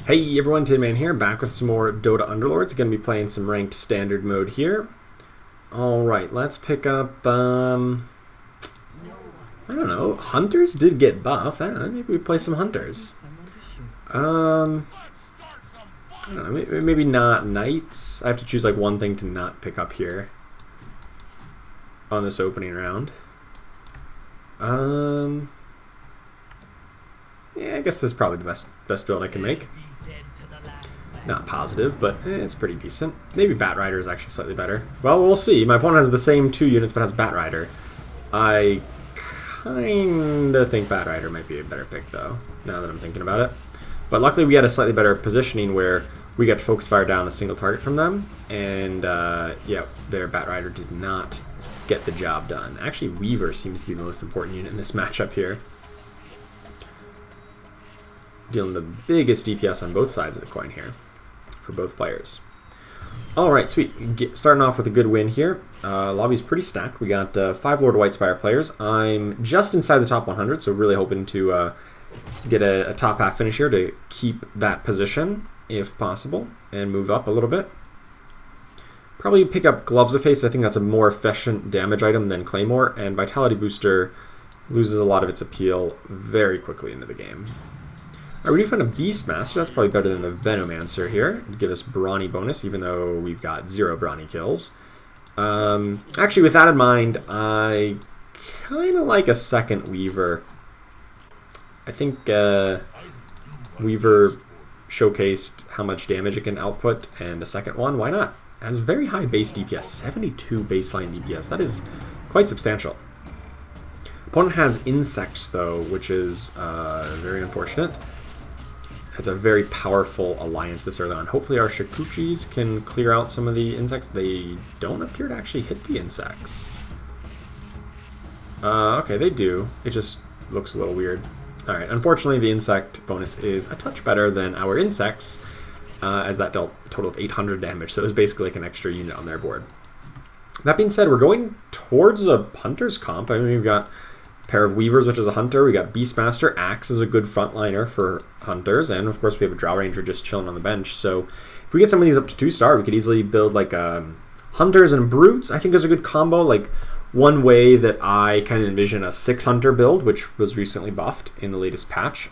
Hey everyone, Tidman here, back with some more Dota Underlords. Going to be playing some ranked standard mode here. Alright, let's pick up, I don't know, Hunters did get buffed. I don't know, maybe we play some Hunters. I don't know, maybe not Knights. I have to choose like one thing to not pick up here on this opening round. Yeah, I guess this is probably the best build I can make. Not positive, but it's pretty decent. Maybe Batrider is actually slightly better. Well, we'll see. My opponent has the same 2 units, but has Batrider. I kinda think Batrider might be a better pick, though, now that I'm thinking about it. But luckily we had a slightly better positioning where we got to focus fire down a single target from them, and yeah, their Batrider did not get the job done. Actually, Weaver seems to be the most important unit in this matchup here. Dealing the biggest DPS on both sides of the coin here for both players. Alright, sweet. Starting off with a good win here. Lobby's pretty stacked. We got 5 Lord Whitespire players. I'm just inside the top 100, so really hoping to get a top half finish here to keep that position, if possible, and move up a little bit. Probably pick up Gloves of Haste. I think that's a more efficient damage item than Claymore, and Vitality Booster loses a lot of its appeal very quickly into the game. Alright, we do find a Beastmaster. That's probably better than the Venomancer here. It'd give us Brawny bonus, even though we've got 0 Brawny kills. Actually, with that in mind, I kind of like a second Weaver. I think Weaver showcased how much damage it can output, and a second one, why not? It has very high base DPS, 72 baseline DPS. That is quite substantial. Opponent has Insects, though, which is very unfortunate. It's a very powerful alliance this early on. Hopefully our Shikuchis can clear out some of the insects. They don't appear to actually hit the insects. Okay, they do. It just looks a little weird. Alright, unfortunately the insect bonus is a touch better than our insects, as that dealt a total of 800 damage, so it was basically like an extra unit on their board. That being said, we're going towards a Hunter's comp. I mean, we've got pair of Weavers, which is a Hunter. We got Beastmaster. Axe is a good frontliner for Hunters. And, of course, we have a Drow Ranger just chilling on the bench. So, if we get some of these up to 2-star, we could easily build, like, Hunters and Brutes, I think is a good combo. Like, one way that I kind of envision a 6-Hunter build, which was recently buffed in the latest patch,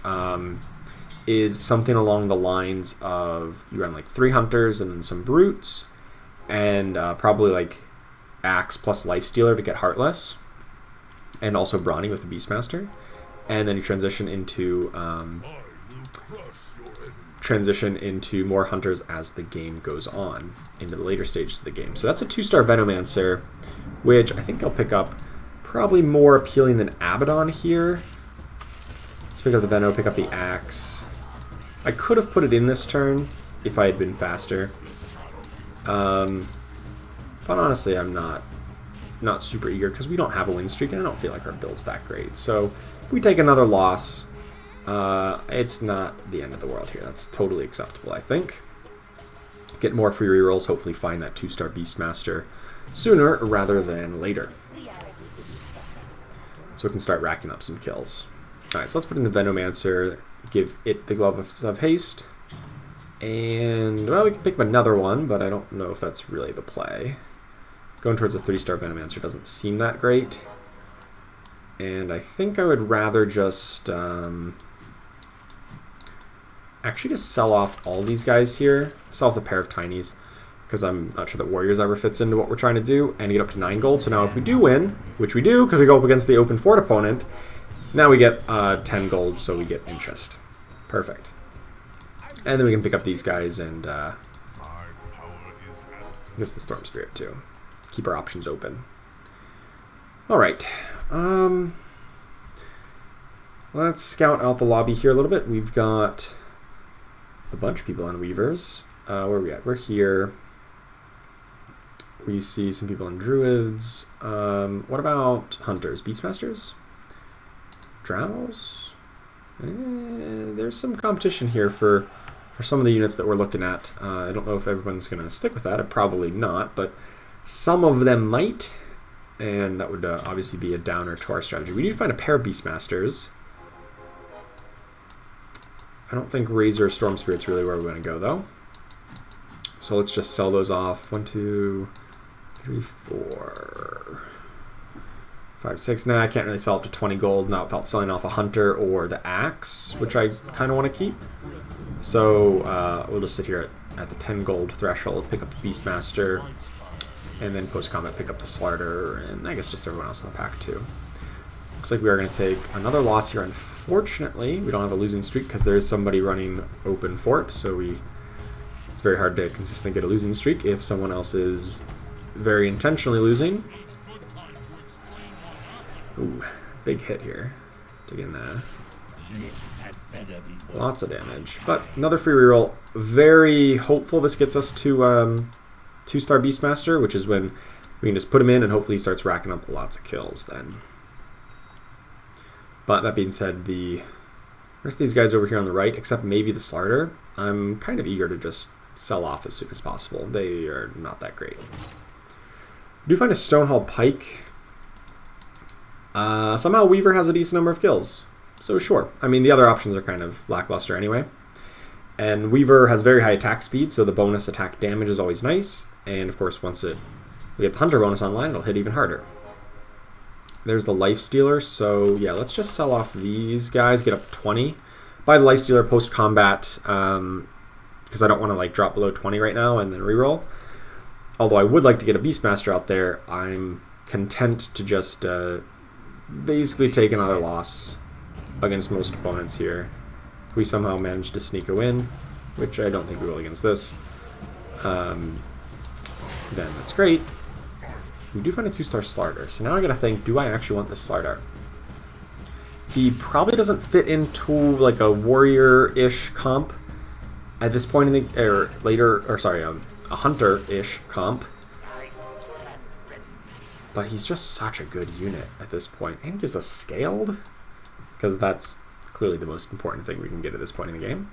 is something along the lines of you run, like, 3 Hunters and then some Brutes, and probably, like, Axe plus Lifestealer to get Heartless, and also Brawny with the Beastmaster, and then you transition into more Hunters as the game goes on into the later stages of the game. So that's a 2-star Venomancer, which I think I'll pick up, probably more appealing than Abaddon here. Let's pick up the Veno, pick up the Axe. I could have put it in this turn if I had been faster, but honestly I'm not super eager because we don't have a win streak and I don't feel like our build's that great. So if we take another loss, it's not the end of the world here. That's totally acceptable, I think. Get more free rerolls, hopefully find that 2-star Beastmaster sooner rather than later, so we can start racking up some kills. Alright, so let's put in the Venomancer, give it the Glove of Haste, and, well, we can pick up another one, but I don't know if that's really the play. Going towards a 3-star Venomancer doesn't seem that great. And I think I would rather just actually just sell off all these guys here. Sell off the pair of Tinies, because I'm not sure that Warriors ever fits into what we're trying to do, and get up to 9 gold. So now if we do win, which we do because we go up against the open fort opponent, now we get 10 gold, so we get interest. Perfect. And then we can pick up these guys and I guess the Storm Spirit too. Keep our options open. Alright. Let's scout out the lobby here a little bit. We've got a bunch of people on Weavers. Where are we at? We're here. We see some people on Druids. What about Hunters? Beastmasters? Drows? There's some competition here for some of the units that we're looking at. I don't know if everyone's going to stick with that. Probably not, but some of them might, and that would obviously be a downer to our strategy. We need to find a pair of Beastmasters. I don't think Razor or Storm Spirit's really where we're going to go, though. So let's just sell those off. 1, 2, 3, 4, 5, 6. Nah, I can't really sell up to 20 gold, not without selling off a Hunter or the Axe, which I kind of want to keep. So we'll just sit here at the 10 gold threshold, pick up the Beastmaster, and then post-combat pick up the Slarder, and I guess just everyone else in the pack too. Looks like we are going to take another loss here. Unfortunately, we don't have a losing streak because there is somebody running open fort, so it's very hard to consistently get a losing streak if someone else is very intentionally losing. Ooh, big hit here. Taking lots of damage. But another free reroll. Very hopeful this gets us to 2-star Beastmaster, which is when we can just put him in and hopefully he starts racking up lots of kills then. But that being said, the rest of these guys over here on the right, except maybe the Slarder, I'm kind of eager to just sell off as soon as possible. They are not that great. I do find a Stonehall Pike. Somehow Weaver has a decent number of kills. So sure. I mean, the other options are kind of lackluster anyway. And Weaver has very high attack speed, so the bonus attack damage is always nice. And of course, once we get the Hunter bonus online, it'll hit even harder. There's the Lifestealer, so yeah, let's just sell off these guys, get up to 20. Buy the Lifestealer post-combat, because I don't want to like drop below 20 right now and then reroll. Although I would like to get a Beastmaster out there, I'm content to just basically take another loss against most opponents here. If we somehow manage to sneak a win, which I don't think we will against this, then that's great. We do find a 2-star Slarder, so now I gotta think, do I actually want this Slarder? He probably doesn't fit into like a warrior-ish comp at this point in the, or later, or sorry, a hunter-ish comp. But he's just such a good unit at this point. And he gives us scaled, because that's clearly the most important thing we can get at this point in the game.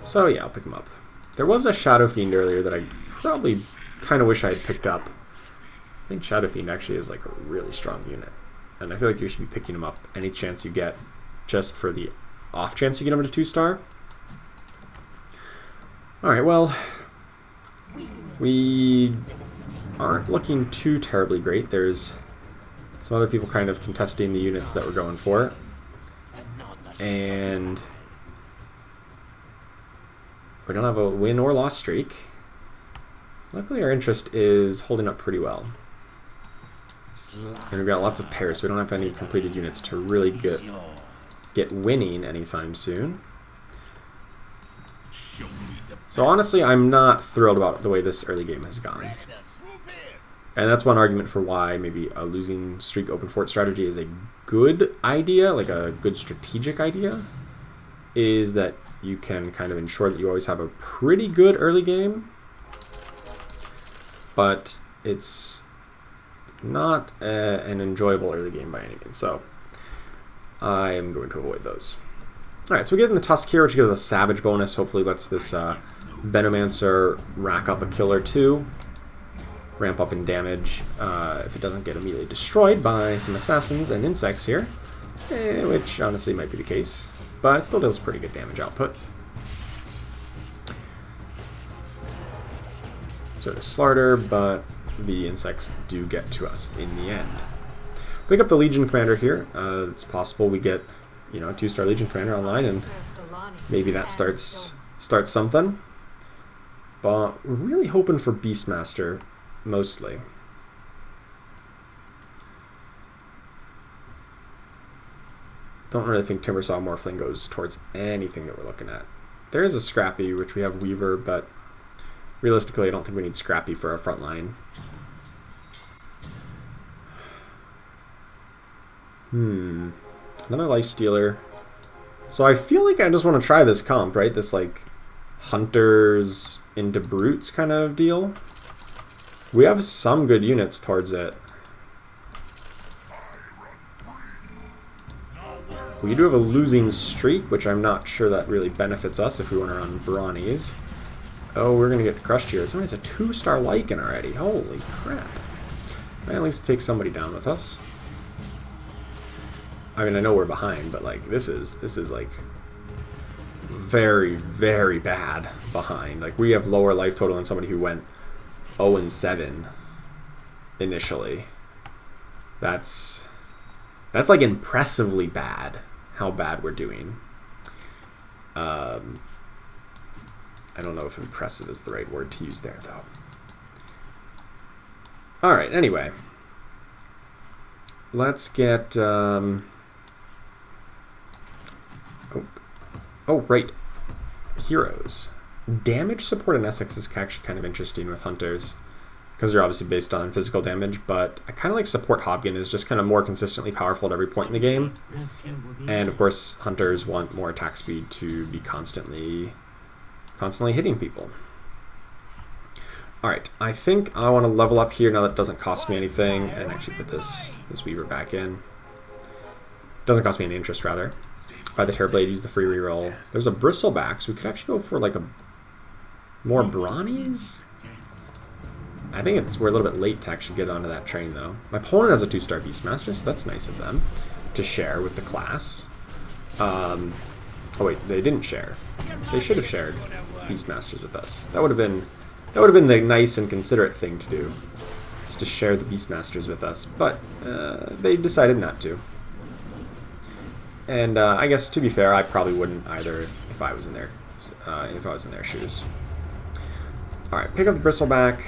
So yeah, I'll pick him up. There was a Shadow Fiend earlier that I probably kind of wish I had picked up. I think Shadow Fiend actually is like a really strong unit. And I feel like you should be picking him up any chance you get, just for the off chance you get him to 2-star. Alright, well, we aren't looking too terribly great. There's some other people kind of contesting the units that we're going for. And we don't have a win or loss streak. Luckily our interest is holding up pretty well. And we've got lots of pairs, so we don't have any completed units to really get winning anytime soon. So honestly, I'm not thrilled about the way this early game has gone. And that's one argument for why maybe a losing streak open fort strategy is a good idea, like a good strategic idea, is that you can kind of ensure that you always have a pretty good early game, but it's not an enjoyable early game by any means. So I am going to avoid those. Alright, so we get in the Tusk here, which gives us a Savage bonus. Hopefully lets this Venomancer rack up a kill or two. Ramp up in damage if it doesn't get immediately destroyed by some assassins and insects here. Which honestly might be the case. But it still does pretty good damage output. So does Slarder, but the insects do get to us in the end. Pick up the Legion Commander here. It's possible we get, you know, a 2-star Legion Commander online, and maybe that starts something. But we're really hoping for Beastmaster, mostly. Don't really think Timbersaw Morphling goes towards anything that we're looking at. There is a Scrappy, which we have Weaver, but realistically I don't think we need Scrappy for our front line. Another Lifestealer. So I feel like I just want to try this comp, right? This like Hunters into Brutes kind of deal. We have some good units towards it. We do have a losing streak, which I'm not sure that really benefits us if we want to run Brawnies. Oh, we're going to get crushed here. Somebody's a 2-star Lycan already. Holy crap. At least take somebody down with us. I mean, I know we're behind, but like this is like very, very bad behind. Like we have lower life total than somebody who went 0-7 initially. That's like impressively bad how bad we're doing. I don't know if impressive is the right word to use there though. All right, anyway. Let's get oh, right. Heroes. Damage support in Essex is actually kind of interesting with hunters because they're obviously based on physical damage, but I kind of like support Hobgon is just kind of more consistently powerful at every point in the game. And of course, hunters want more attack speed to be constantly hitting people. Alright, I think I want to level up here now that it doesn't cost me anything, and actually put this Weaver back in. Doesn't cost me any interest, rather. Buy the Terrorblade, use the free reroll. There's a Bristleback, so we could actually go for like a more Brawnies? I think we're a little bit late to actually get onto that train, though. My opponent has a 2-star Beastmaster, so that's nice of them to share with the class. Oh wait, they didn't share. They should have shared Beastmasters with us. That would have been the nice and considerate thing to do, just to share the Beastmasters with us, but they decided not to. And I guess to be fair, I probably wouldn't either if I was in their shoes. All right, pick up the Bristleback.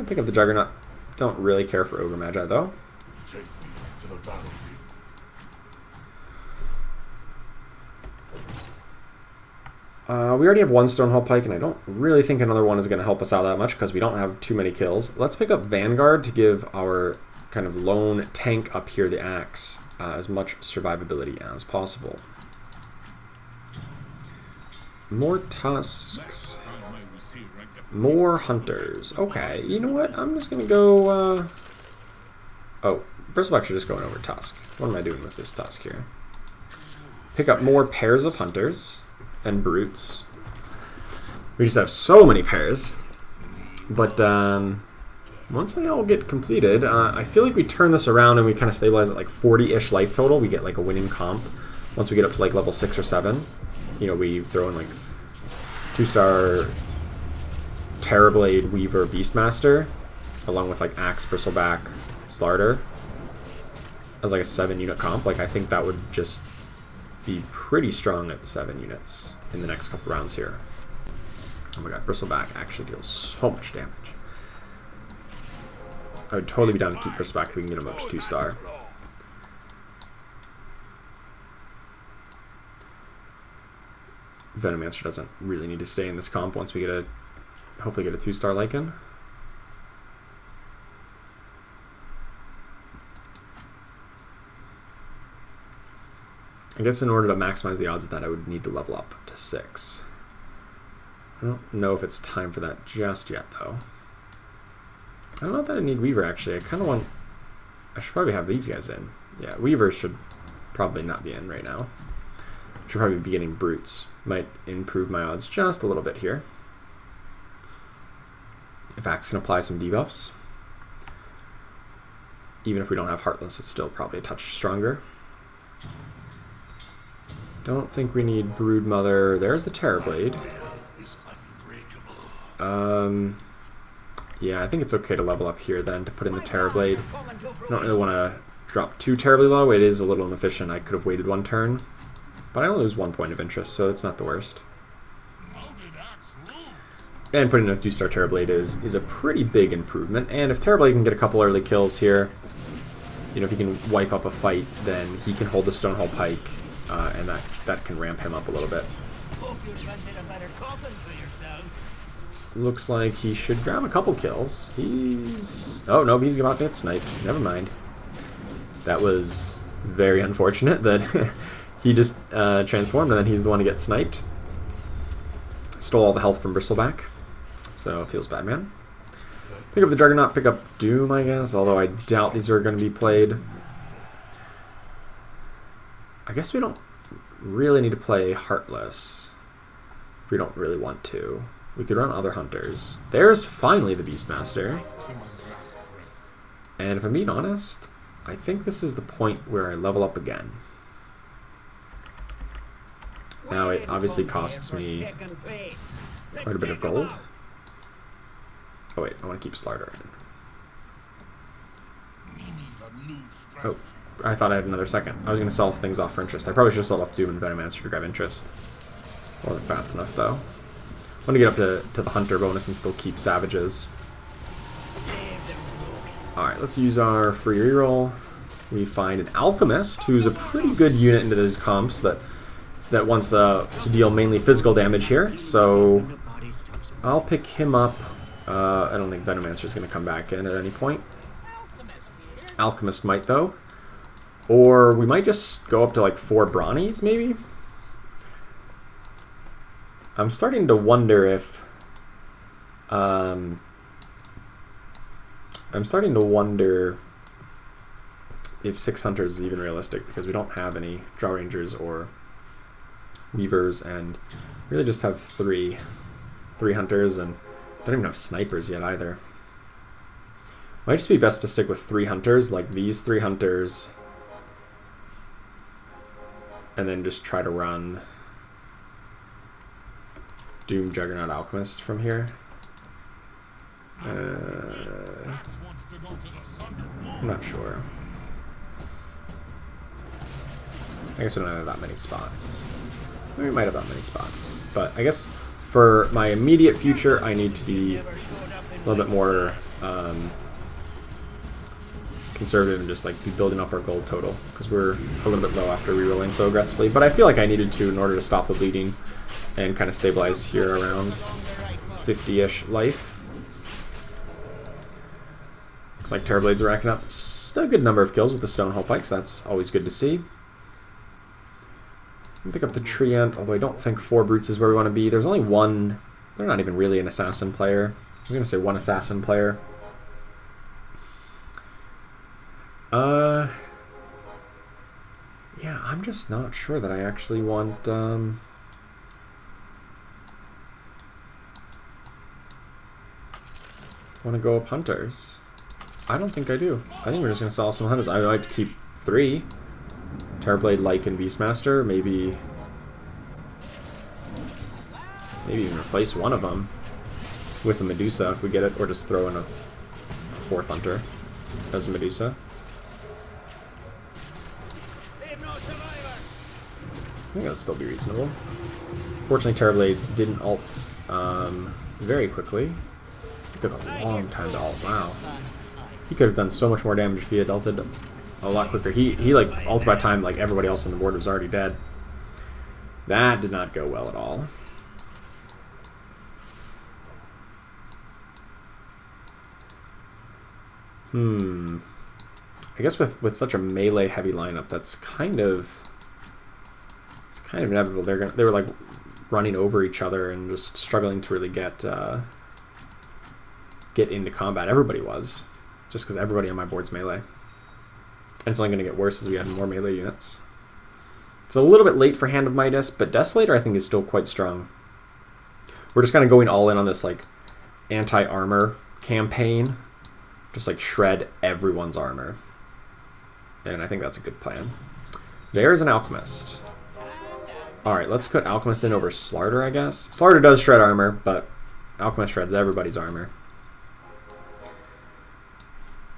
Pick up the Juggernaut. Don't really care for Ogre Magi though. Take me to the battlefield. We already have one Stonehold Pike, and I don't really think another one is going to help us out that much because we don't have too many kills. Let's pick up Vanguard to give our kind of lone tank up here, the Axe, as much survivability as possible. More Tusks. More Hunters. Okay, you know what? I'm just going to go... Oh, Bristleback should just going over Tusk. What am I doing with this Tusk here? Pick up more pairs of Hunters and Brutes. We just have so many pairs. But once they all get completed, I feel like we turn this around and we kind of stabilize at like 40-ish life total. We get like a winning comp once we get up to like level 6 or 7. You know, we throw in like 2-star Terrorblade, Weaver, Beastmaster, along with like Axe, Bristleback, Slarder as like a 7-unit comp. Like I think that would just be pretty strong at 7 units in the next couple rounds here. Oh my god, Bristleback actually deals so much damage. I would totally be down to keep Bristleback if we can get him up to 2-star. Venomancer doesn't really need to stay in this comp once we get hopefully get a 2-star Lycan. I guess in order to maximize the odds of that, I would need to level up to 6. I don't know if it's time for that just yet, though. I don't know if I need Weaver, actually. I kind of want... I should probably have these guys in. Yeah, Weaver should probably not be in right now. Should probably be getting Brutes. Might improve my odds just a little bit here. If Axe can apply some debuffs. Even if we don't have Heartless, it's still probably a touch stronger. Don't think we need Broodmother. There's the Terrorblade. Yeah, I think it's okay to level up here then to put in the Terrorblade. I don't really want to drop too terribly low. It is a little inefficient. I could have waited 1 turn. But I only lose 1 point of interest, so it's not the worst. And putting in a 2-star Terrorblade is a pretty big improvement. And if Terrorblade can get a couple early kills here, you know, if he can wipe up a fight, then he can hold the Stonehold Pike, and that can ramp him up a little bit. Looks like he should grab a couple kills. Oh no, he's about to get sniped. Never mind. That was very unfortunate that he just transformed and then he's the one to get sniped. Stole all the health from Bristleback. So it feels bad, man. Pick up the Juggernaut, pick up Doom, I guess, although I doubt these are going to be played. I guess we don't really need to play Heartless if we don't really want to. We could run other Hunters. There's finally the Beastmaster. And if I'm being honest, I think this is the point where I level up again. Now it obviously costs me quite a bit of gold. Oh wait, I want to keep Slarder in. Oh, I thought I had another second. I was going to sell things off for interest. I probably should have sold off Doom and Venomancer to grab interest. Wasn't fast enough though. I want to get up to the Hunter bonus and still keep Savages. Alright, let's use our free reroll. We find an Alchemist, who's a pretty good unit into these comps that wants to deal mainly physical damage here. So I'll pick him up. I don't think Venomancer is going to come back in at any point. Alchemist might though. Or we might just go up to like 4 Brawnies maybe? I'm starting to wonder if... I'm starting to wonder if 6 Hunters is even realistic, because we don't have any Draw Rangers or Weavers, and really just have 3 Hunters, and don't even have Snipers yet either. Might just be best to stick with 3 Hunters, like these 3 Hunters, and then just try to run Doom, Juggernaut, Alchemist from here. I'm not sure. I guess we don't have that many spots. We might have that many spots. But I guess for my immediate future, I need to be a little bit more conservative and just like be building up our gold total, because we're a little bit low after rerolling so aggressively. But I feel like I needed to in order to stop the bleeding and kind of stabilize here around 50-ish life. Looks like Terrorblade's racking up a good number of kills with the Stone Hull Pikes. That's always good to see. Pick up the Treant, although I don't think 4 Brutes is where we want to be. There's only one. They're not even really an assassin player. I was going to say 1 assassin player. Yeah, I'm just not sure that I actually want... want to go up Hunters. I don't think I do. I think we're just going to sell some Hunters. I would like to keep 3. Terrorblade, Lycan, and Beastmaster. Maybe even replace one of them with a Medusa if we get it, or just throw in a 4th Hunter as a Medusa. I think that'd still be reasonable. Fortunately, Terrorblade didn't ult very quickly. It took a long time to ult. Wow. He could have done so much more damage if he had ulted a lot quicker. He like ulted by time like everybody else on the board was already dead. That did not go well at all. I guess with such a melee heavy lineup, that's kind of inevitable. They were like running over each other and just struggling to really get into combat. Everybody was, just because everybody on my board's melee. And it's only going to get worse as we add more melee units. It's a little bit late for Hand of Midas, but Desolator I think is still quite strong. We're just kind of going all in on this like anti-armor campaign. Just like shred everyone's armor. And I think that's a good plan. There's an Alchemist. Alright, let's put Alchemist in over Slarder, I guess. Slarder does shred armor, but Alchemist shreds everybody's armor.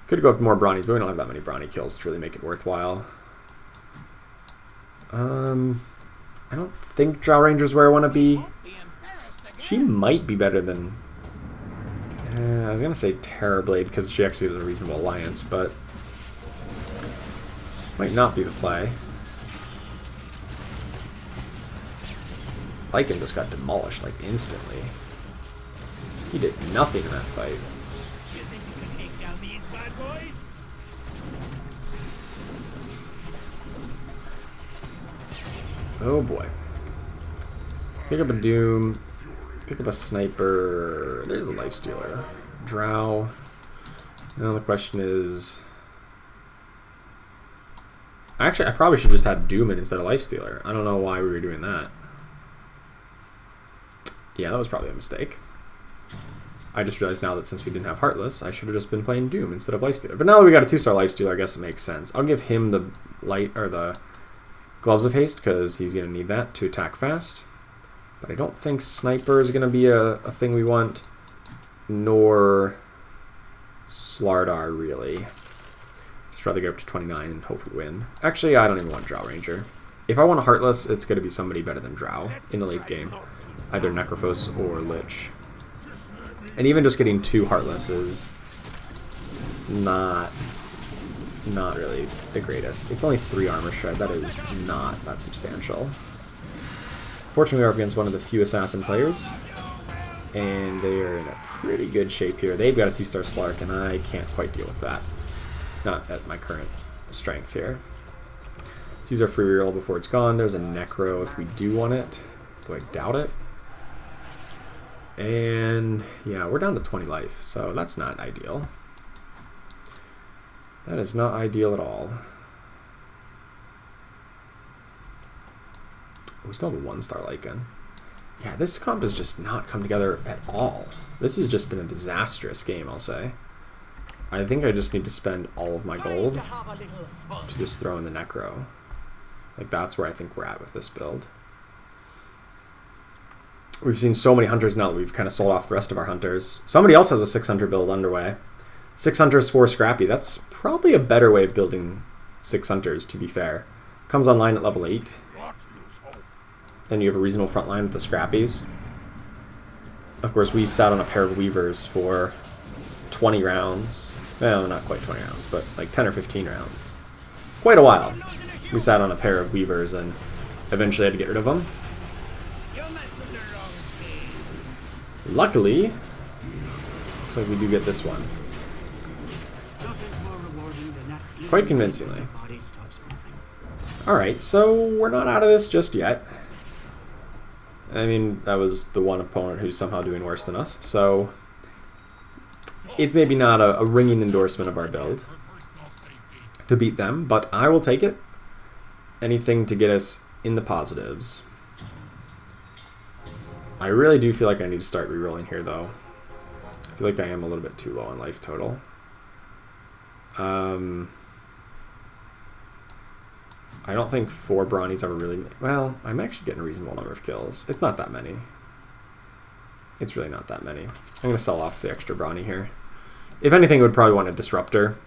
Could go up to more Brawnies, but we don't have that many Brawny kills to really make it worthwhile. I don't think Drow Ranger's where I want to be. She might be better than... I was going to say Terrorblade, because she actually was a reasonable alliance, but... might not be the play. Lycan just got demolished, like, instantly. He did nothing in that fight. Oh boy. Pick up a Doom. Pick up a Sniper. There's a Lifestealer. Drow. Now the question is... Actually, I probably should just have Doom in instead of Lifestealer. I don't know why we were doing that. Yeah, that was probably a mistake. I just realized now that since we didn't have Heartless, I should have just been playing Doom instead of Lifestealer. But now that we got a 2-star Lifestealer, I guess it makes sense. I'll give him the the Gloves of Haste, because he's going to need that to attack fast. But I don't think Sniper is going to be a thing we want, nor Slardar, really. Just rather get up to 29 and hope we win. Actually, I don't even want Drow Ranger. If I want a Heartless, it's going to be somebody better than Drow in the late game. Either Necrophos or Lich. And even just getting 2 Heartless is not really the greatest. It's only 3 armor shred. That is not that substantial. Fortunately, we're up against one of the few assassin players, and they are in a pretty good shape here. They've got a 2-star Slark, and I can't quite deal with that. Not at my current strength here. Let's use our free reroll before it's gone. There's a Necro if we do want it, though I doubt it. And yeah, we're down to 20 life, so that's not ideal. That is not ideal at all. We still have a 1-star Lycan. Yeah, this comp has just not come together at all. This has just been a disastrous game, I'll say. I think I just need to spend all of my gold to just throw in the Necro. Like, that's where I think we're at with this build. We've seen so many hunters now that we've kind of sold off the rest of our hunters. Somebody else has a 600 build underway. 6 hunters, 4 scrappy. That's probably a better way of building 6 hunters, to be fair. Comes online at level 8. And you have a reasonable front line with the scrappies. Of course, we sat on a pair of weavers for 20 rounds. Well, not quite 20 rounds, but like 10 or 15 rounds. Quite a while. We sat on a pair of weavers and eventually had to get rid of them. Luckily, looks like we do get this one. Quite convincingly. Alright, so we're not out of this just yet. I mean, that was the one opponent who's somehow doing worse than us, so it's maybe not a ringing endorsement of our build to beat them, but I will take it. Anything to get us in the positives. I really do feel like I need to start rerolling here, though. I feel like I am a little bit too low on life total. I don't think 4 Brawnies ever really... Well, I'm actually getting a reasonable number of kills. It's not that many. It's really not that many. I'm going to sell off the extra Brawny here. If anything, I would probably want a Disruptor.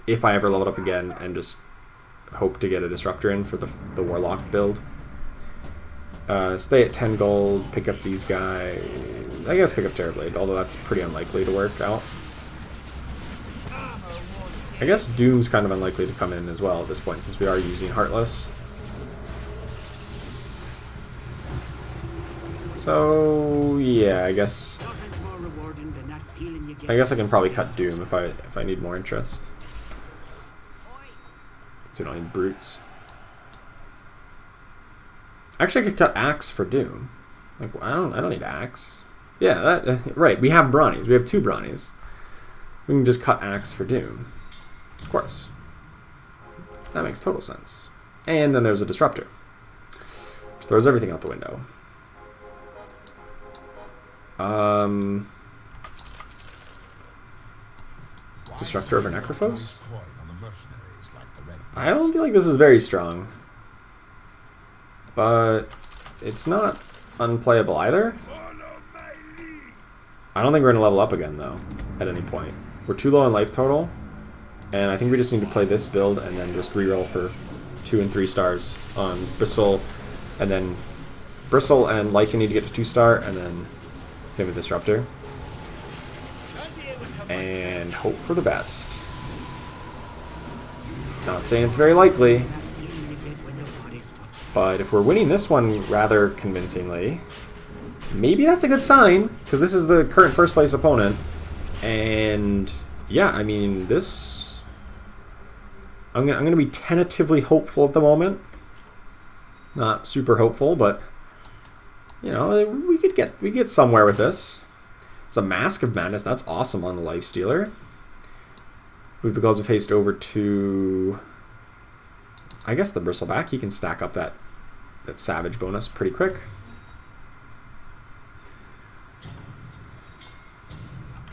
If I ever level up again and just hope to get a Disruptor in for the Warlock build. Stay at 10 gold, pick up these guys. I guess pick up Terrorblade, although that's pretty unlikely to work out. I guess Doom's kind of unlikely to come in as well at this point, since we are using Heartless. So yeah, I guess I can probably cut Doom if I need more interest. So we don't need brutes. Actually, I could cut Axe for Doom. Like, I don't need Axe. Yeah, that right. We have Brawnies. We have 2 Brawnies. We can just cut Axe for Doom. Of course. That makes total sense. And then there's a Disruptor, which throws everything out the window. Disruptor over Necrophos? I don't feel like this is very strong. But it's not unplayable either. I don't think we're going to level up again, though, at any point. We're too low on life total, and I think we just need to play this build and then just reroll for 2 and 3 stars on Bristle, and then Bristle and Lycan need to get to 2-star, and then same with Disruptor. And hope for the best. Not saying it's very likely, but if we're winning this one rather convincingly, maybe that's a good sign, because this is the current first place opponent. And yeah, I mean, this... I'm gonna be tentatively hopeful at the moment. Not super hopeful, but you know, we get somewhere with this. It's a Mask of Madness. That's awesome on the Lifestealer. Move the Gloves of Haste over to, I guess, the Bristleback. He can stack up that Savage bonus pretty quick.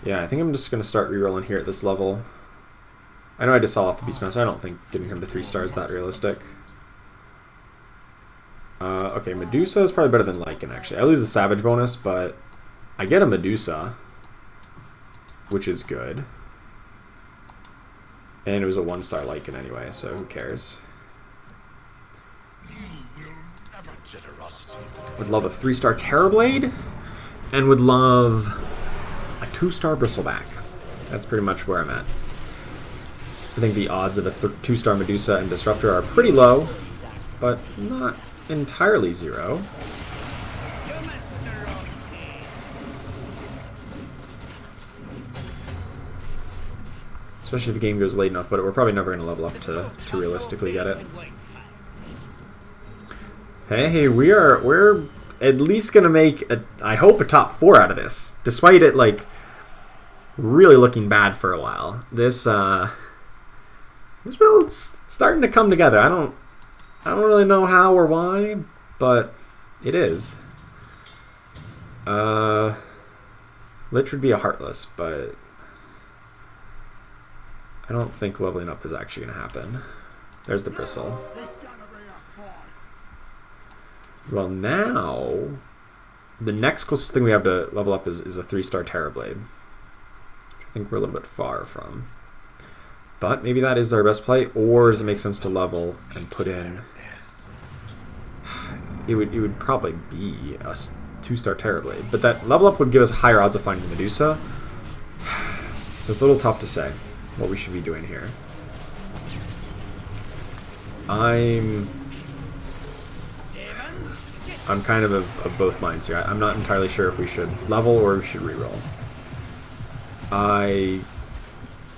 Yeah, I think I'm just going to start rerolling here at this level. I know I just saw off the Beastmaster. I don't think getting him to 3 stars is that realistic. Okay, Medusa is probably better than Lycan, actually. I lose the Savage bonus, but I get a Medusa, which is good. And it was a 1-star Lycan anyway, so who cares? Would love a 3-star Terrorblade, and would love a 2-star Bristleback. That's pretty much where I'm at. I think the odds of a 2-star Medusa and Disruptor are pretty low, but not entirely zero. Especially if the game goes late enough, but we're probably never going to level up to realistically get it. Hey, we're at least going to make, I hope, a top 4 out of this, despite it, like, really looking bad for a while. This build's starting to come together. I don't really know how or why, but it is. Lich would be a Heartless, but I don't think leveling up is actually going to happen. There's the Bristle. Well, now the next closest thing we have to level up is a 3-star Terrorblade, which I think we're a little bit far from. But maybe that is our best play, or does it make sense to level and put in... It would probably be a 2-star Terrorblade, but that level up would give us higher odds of finding Medusa. So it's a little tough to say what we should be doing here. I'm kind of both minds here. I'm not entirely sure if we should level or we should reroll. I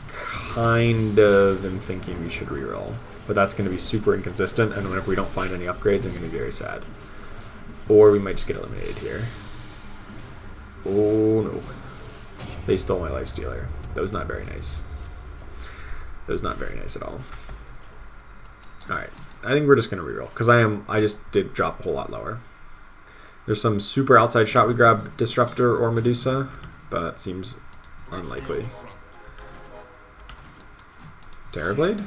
kind of am thinking we should reroll, but that's going to be super inconsistent, and whenever we don't find any upgrades, I'm going to be very sad. Or we might just get eliminated here. Oh no. They stole my life stealer. That was not very nice. That was not very nice at all. Alright, I think we're just going to reroll, because I just did drop a whole lot lower. There's some super outside shot we grab Disruptor or Medusa, but it seems unlikely. Terrorblade?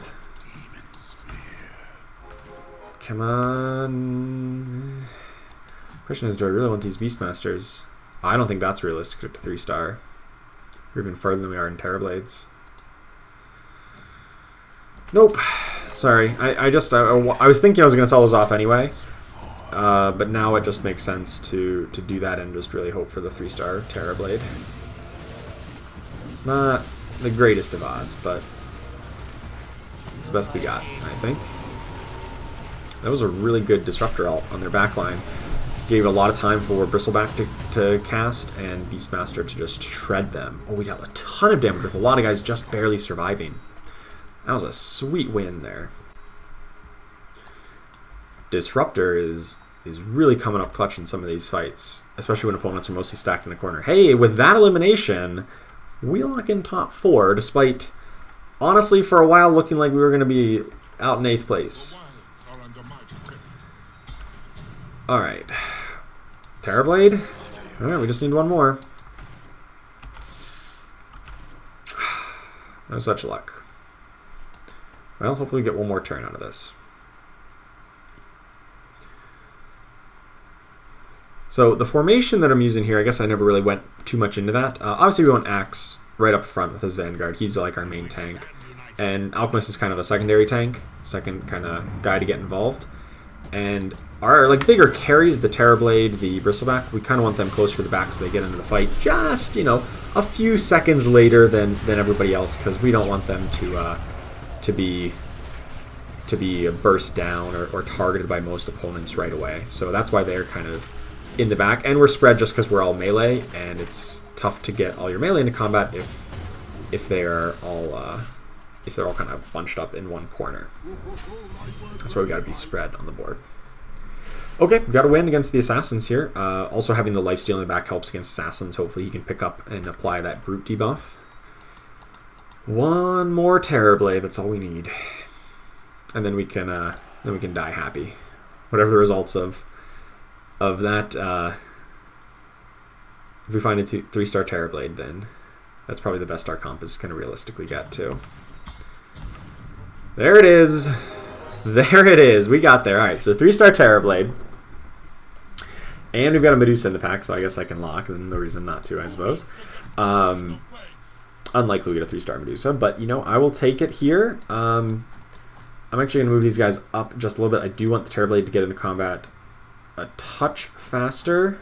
Come on. Question is, do I really want these Beastmasters? I don't think that's realistic to 3-star. We're even further than we are in Terrorblades. Nope. Sorry. I was thinking I was going to sell those off anyway. But now it just makes sense to do that and just really hope for the 3-star Terrorblade. It's not the greatest of odds, but it's the best we got, I think. That was a really good Disruptor ult on their backline. Gave a lot of time for Bristleback to cast and Beastmaster to just shred them. Oh, we dealt a ton of damage with a lot of guys just barely surviving. That was a sweet win there. Disruptor is really coming up clutch in some of these fights, especially when opponents are mostly stacked in the corner. Hey, with that elimination, we lock in top 4, despite, honestly, for a while looking like we were going to be out in 8th place. Alright. Terrorblade? Alright, we just need one more. No such luck. Well, hopefully we get one more turn out of this. So the formation that I'm using here, I guess I never really went too much into that. Obviously we want Axe right up front with his Vanguard. He's like our main tank. And Alchemist is kind of a secondary tank, second kind of guy to get involved. And our bigger carries, the Terrorblade, the Bristleback, we kind of want them closer to the back so they get into the fight just, a few seconds later than everybody else, because we don't want them to be burst down or targeted by most opponents right away. So that's why they're kind of in the back, and we're spread just because we're all melee, and it's tough to get all your melee into combat if they're all kind of bunched up in one corner. That's why we got to be spread on the board. Okay, we got to win against the assassins here. Also having the lifesteal in the back helps against assassins. Hopefully he can pick up and apply that brute debuff. One more Terrorblade, that's all we need, and then we can die happy. Whatever the results of that, if we find a 3-star Terrorblade, then That's probably the best our comp is going to realistically get to. There it is. There it is. We got there. All right, so 3-star Terrorblade. And we've got a Medusa in the pack, so I guess I can lock. And no reason not to, I suppose. Unlikely we get a 3-star Medusa, but, you know, I will take it here. I'm actually going to move these guys up just a little bit. I do want the Terrorblade to get into combat a touch faster.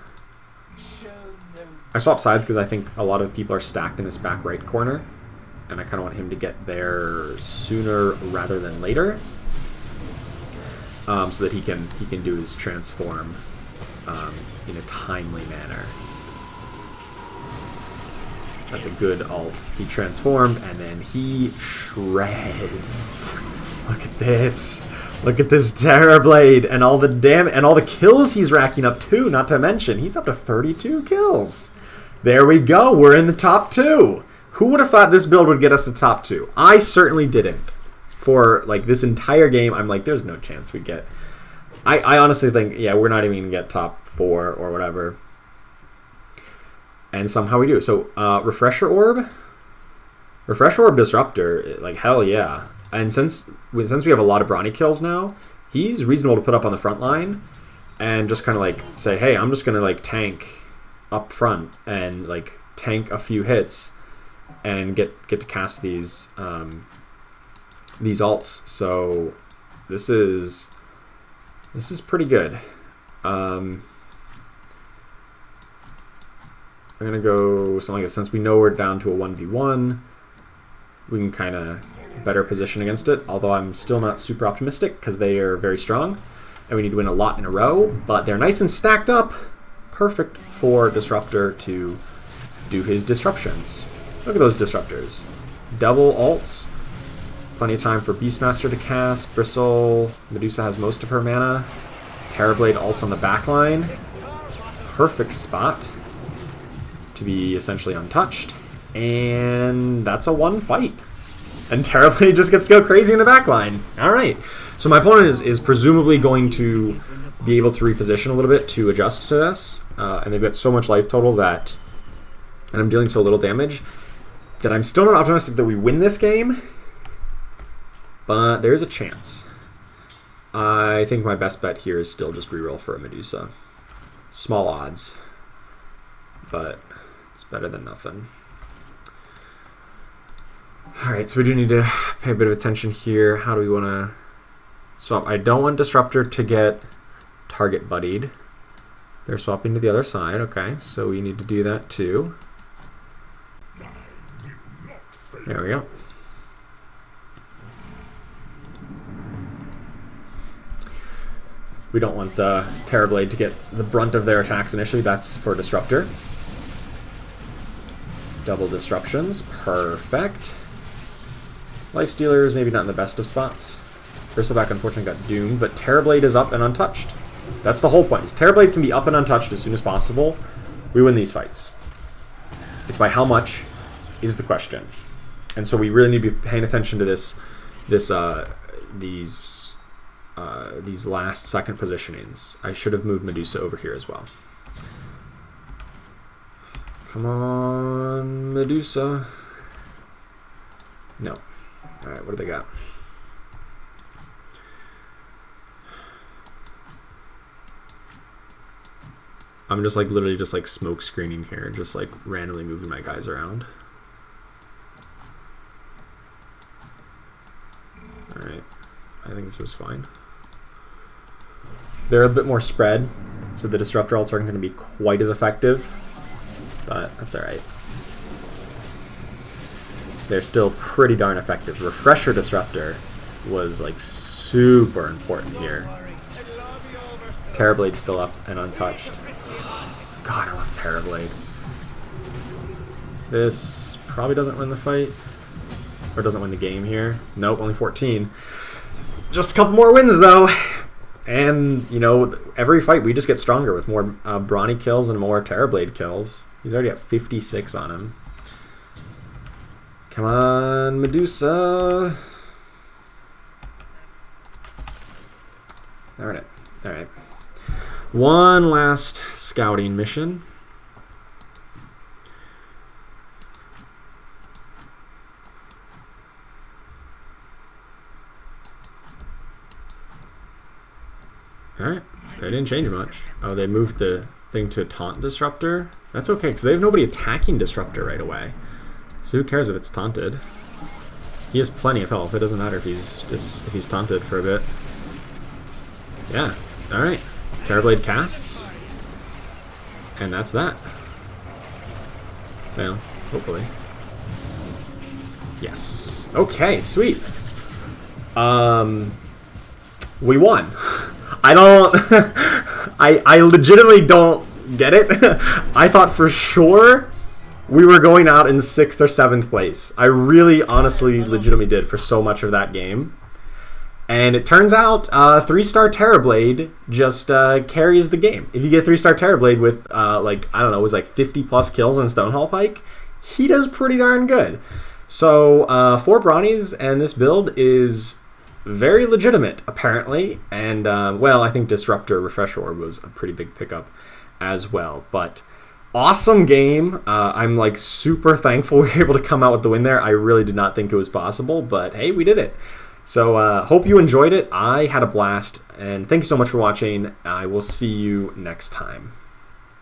I swap sides because I think a lot of people are stacked in this back right corner, and I kind of want him to get there sooner rather than later, so that he can do his transform in a timely manner. That's a good ult. He transformed, and then he shreds. Look at this. Look at this Terrorblade and all the and all the kills he's racking up too. Not to mention, he's up to 32 kills. There we go. We're in the top 2. Who would have thought this build would get us to top 2? I certainly didn't. For like this entire game, I'm like, there's no chance we get. I honestly think, yeah, we're not even gonna get top 4 or whatever. And somehow we do. So refresher orb disruptor, like hell yeah. And since we have a lot of brawny kills now, he's reasonable to put up on the front line and just kind of like say, hey, I'm just gonna like tank up front and like tank a few hits and get to cast these ults. So this is pretty good. I'm gonna go something like this. Since we know we're down to a 1v1, we can kind of better position against it. Although I'm still not super optimistic because they are very strong and we need to win a lot in a row. But they're nice and stacked up. Perfect for Disruptor to do his disruptions. Look at those disruptors. Double ults. Plenty of time for Beastmaster to cast. Bristle. Medusa has most of her mana. Terrorblade ults on the backline. Perfect spot to be essentially untouched. And that's a 1 fight. And Terrorblade just gets to go crazy in the backline. Alright. So my opponent is presumably going to be able to reposition a little bit to adjust to this. And they've got so much life total that, and I'm dealing so little damage, that I'm still not optimistic that we win this game. But there is a chance. I think my best bet here is still just reroll for a Medusa. Small odds. But it's better than nothing. Alright, so we do need to pay a bit of attention here. How do we want to swap? I don't want Disruptor to get target buddied. They're swapping to the other side. Okay, so we need to do that too. There we go. We don't want Terrorblade to get the brunt of their attacks initially. That's for Disruptor. Double disruptions. Perfect. Lifestealers, maybe not in the best of spots. Bristleback unfortunately got doomed, but Terrorblade is up and untouched. That's the whole point. Terrorblade can be up and untouched as soon as possible. We win these fights. It's by how much is the question. And so we really need to be paying attention to these last second positionings. I should have moved Medusa over here as well. Come on, Medusa. No. Alright, what do they got? I'm just like literally just like smoke screening here, just like randomly moving my guys around. Alright, I think this is fine. They're a bit more spread, so the Disruptor ults aren't going to be quite as effective, but that's alright. They're still pretty darn effective. Refresher Disruptor was like super important here. Terrorblade's still up and untouched. God, I love Terrorblade. This probably doesn't win the fight. Or doesn't win the game here. Nope, only 14. Just a couple more wins, though. And, you know, every fight we just get stronger with more Brawny kills and more Terrorblade kills. He's already at 56 on him. Come on, Medusa. Alright, alright. One last scouting mission. didn't change much. Oh, they moved the thing to taunt Disruptor. That's okay, because they have nobody attacking Disruptor right away. So who cares if it's taunted? He has plenty of health. It doesn't matter if he's taunted for a bit. Yeah. All right. Terrorblade casts, and that's that. Well, hopefully. Yes. Okay. Sweet. We won. I don't. I legitimately don't get it. I thought for sure we were going out in 6th or 7th place. I really, honestly, legitimately did for so much of that game. And it turns out 3-star Terrorblade just carries the game. If you get 3-star Terrorblade with, like, I don't know, it was like 50 plus kills on Stonehall Pike, he does pretty darn good. So 4 Brawnies and this build is very legitimate, apparently. And, well, I think Disruptor Refresh Orb was a pretty big pickup as well. But awesome game. I'm like super thankful we were able to come out with the win there. I really did not think it was possible, but hey, we did it. So hope you enjoyed it. I had a blast, and thank you so much for watching. I will see you next time.